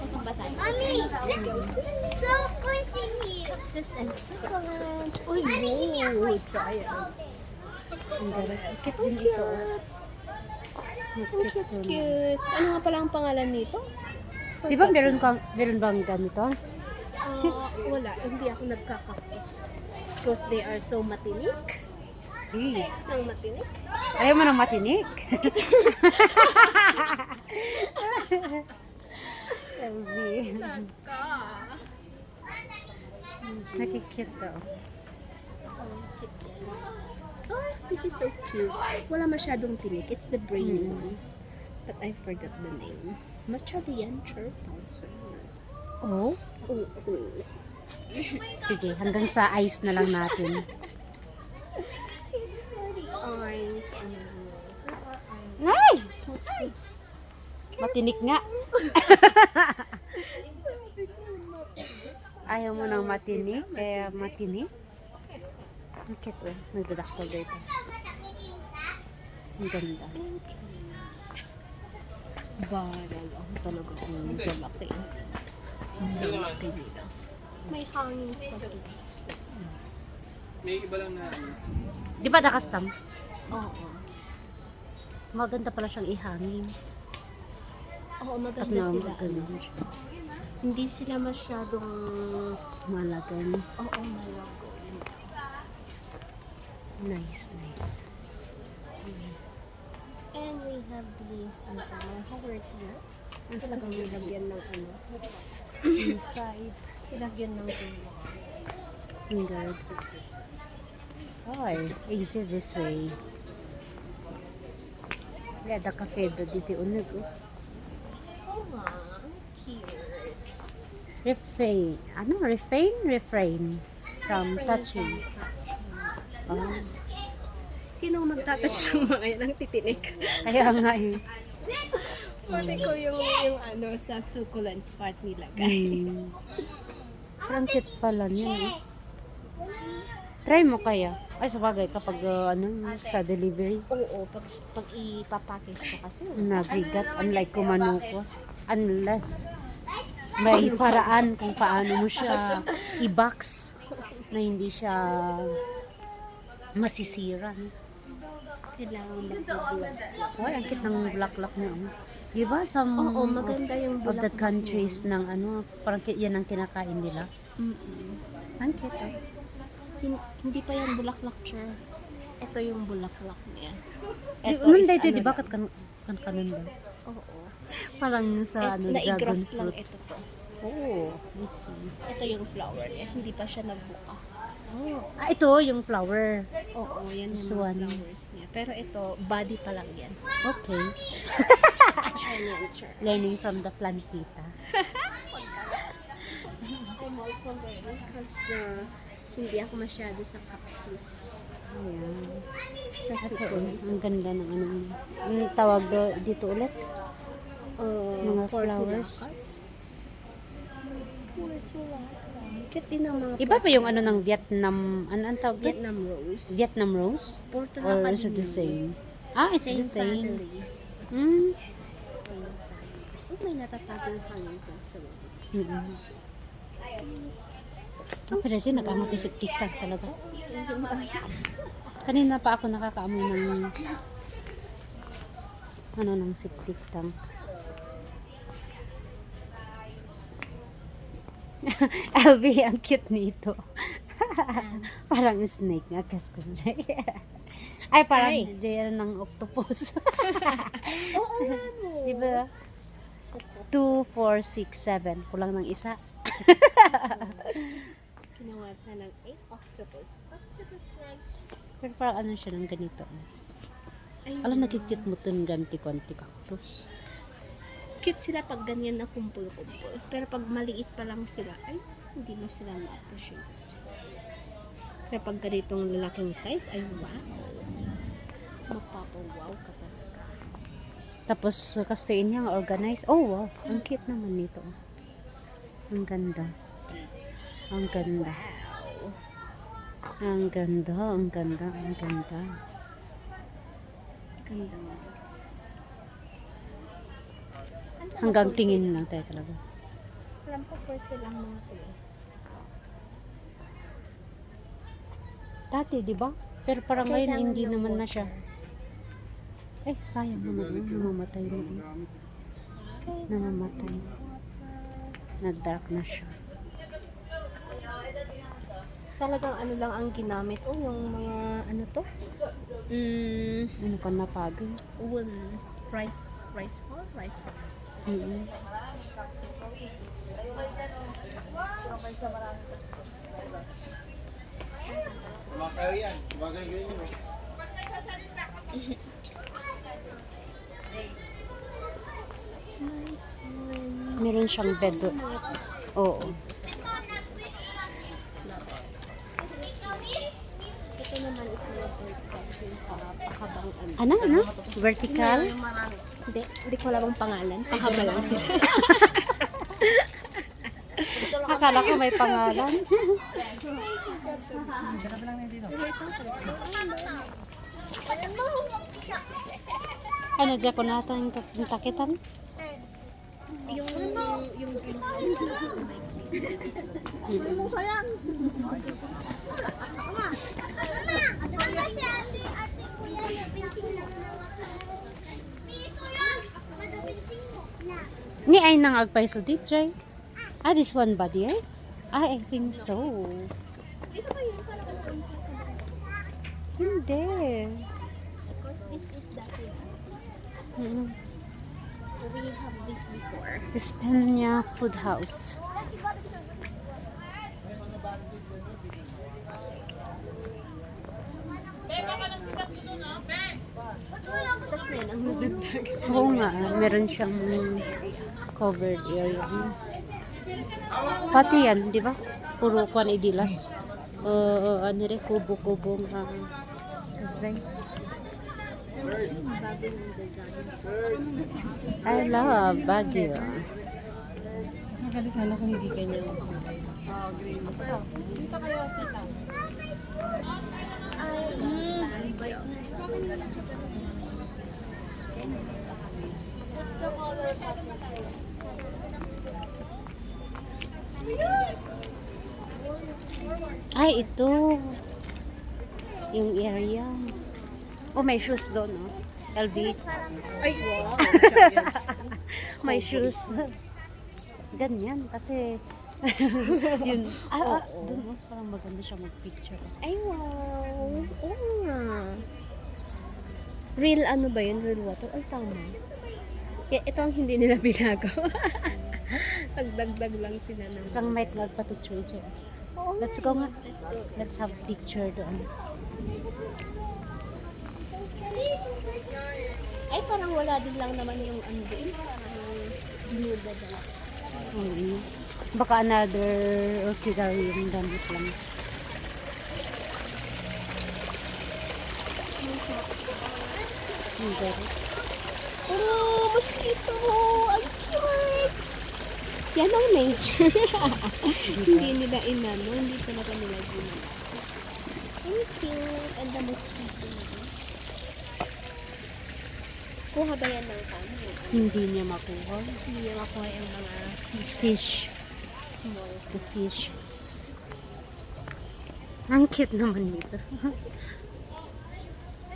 sa batay. Mommy, this is 12 points in here. This and succulents. Uy, no. Giants. Ang galit. Ang cute din ito. Cute, cute. Ano nga pala ang pangalan nito? Di ba meron bang ganito? Wala. Hindi ako nagkakaktus. Because they are so matinik. Nang matinik. Ayaw mo ng matinik? LB. Nakikute to. Oh, this is so cute. Wala masyadong tinik. It's the brain one. But I forgot the name. Machalian Churtauser. Oh? Oo. Sige, hanggang sa ice na lang natin. It's for the eyes. Ay! Matinik nga. Ayaw mo ng matinik, kaya matinik. Ang cute oh. Nagdadaktal dito. Ang ganda. Baral ako talaga kung lalaki. Ang lalaki nila. May hangings pa sila. May iba lang na ano. Di ba nakastam? Oo. Maganda pala siyang ihangin. Oo, maganda sila. Maganda siya. Hindi sila masyadong Malagan. oo, malago. Nice, nice. And we have the Havertz. Talagang nilagyan ng ano. Inside. Nilagyan ng tuwa. Ang good. Ay, exit this way. Ada cafe do dito unog. Oh, cute. Refrain. Ano? Refrain. From touching. Oh. Sinong magtatouch ng mga yan ang titinik? Kaya nga eh. Pati ko yung ano sa succulents part nilagay. Parang cute pala niya. Eh. Try mo kaya. Ay, sabagay kapag sa delivery. Oo, pag ipapackage ko kasi. Nabigat. Unlike kumano ko. Unless may paraan kung paano mo siya i-box na hindi siya masisira. Kailangan mag-gloves. Ay, ang cute ng bulaklak niya. Oh. Di ba some Oo, maganda yung of the bulaklak countries ng parang yan ang kinakain nila. Ang cute. Oh. Hindi pa yan bulaklak, Cher. Ito yung bulaklak niya. Nanda ito, ano di ba? lang. Kanon ba? Oo. Parang sa dragon Na-i-graft lang fruit. ito to. Oh, I see. Ito yung flower niya. Hindi pa siya nagbuka. Oh. Ah, ito yung flower. Oo, yan This yung mga one. flowers niya. Pero ito, body pa lang yan. Okay. Char yan, Cher. Learning from the plantita. I'm also learning because hindi ako masyado sa cactus. Ayan. Sa Ito, succulents. ang ganda ng ano. Ang tawag dito ulit? Mga flowers. Cute din ang mga Iba pa yung ano ng Vietnam, ano ang tawag? Vietnam rose. Vietnam rose? Portulaca Or is it the din same? yun. Ah, it's the same. Family. Mm. Oh, may natatagong hangin pa sa Oh, pero dyan nag-amot si TikTok talaga. Kanina pa ako nakakaamoy ng ng septic tank. LV, ang cute nito. Parang snake nga kaskas. Ay, parang dyan ng octopus. Di ba? 2, 4, 6, 7. Kulang ng isa. Kinawasan ng 8 octopus. Octopus legs. Pero parang ano siya ng ganito. Alam, nagkikute mo ito ng ganti-konti cactus. Cute sila pag ganyan na kumpul-kumpul. Pero pag maliit pa lang sila, ay, hindi mo sila ma-appreciate. Pero pag ganitong lalaking size, ay wow. Mapapawaw ka talaga. Tapos, kastuin niya organize. Oh, wow. Ang cute naman nito. Ang ganda. Ang ganda. Ang ganda, ang ganda, ang ganda. Ganda nga. Hanggang tingin lang tayo talaga. Alam ko first lang mga to. Dati, di ba? Pero parang ngayon Kailangan hindi ng naman na water. siya. Eh, sayang naman yun. Namamatay na yun. Namamatay. Nag-dark na siya. Talagang ano lang ang ginamit. Oh, yung mga ano to? Ano ka na pagod? Wool. Rice hull? Rice hulls. Mm-hmm. Masayo yan. Bagay-gay nyo. Nice one. Meron siyang bed doon. Oo. Ito naman is mga bird kasi pakabang ano. Ano? Vertical? Yung marami. Hindi ko alam ang pangalan. Pakaba lang sila. Akala ko may pangalan. Ano dyan ko natin yung takitan? yung Ni ay nang agpay so deep, Jay. Ah, this one ba dear? Ah, I think so. Dito ba yun? Parang ano? Hindi. Because this is that one. Mm. We have this before. Espanya Food House. Tapos na yun ang nadagdag. Oo nga, meron siyang covered area. Pati yan, di ba? Puro kwan idilas. Ano rin, kubo-kubong design. Bagong designs. I love Baguio. Sakali sana kung hindi kanya. Dito kayo, tita. What's the color? Ay, ito. Yung area. Oh, may shoes doon, oh. LV. Ay, wow. May shoes. Ganyan, kasi yun. Doon, oh, parang maganda siya mag-picture. Ay, wow. Oo nga. Real ano ba yun? Real water? Ay, tama. Ito ang hindi nila pinagawa. Pagdagdag lang sila ng... Isang might nagpa-picture dyan. Let's go nga. Let's have picture doon. Ay, parang wala din lang naman yung ano din. Parang binuda lang. Baka another orchidarium damit lang. Hindi. Oh, mosquito! Ang cute! Yan ang nature. Hindi nila inano. Hindi talaga nila ginawa. Ang cute. And the mosquito na din. Kuha ba yan ng kanya? Hindi niya makuha. Hindi niya makuha yung mga Fish. small. The fishes. Ang cute naman nito.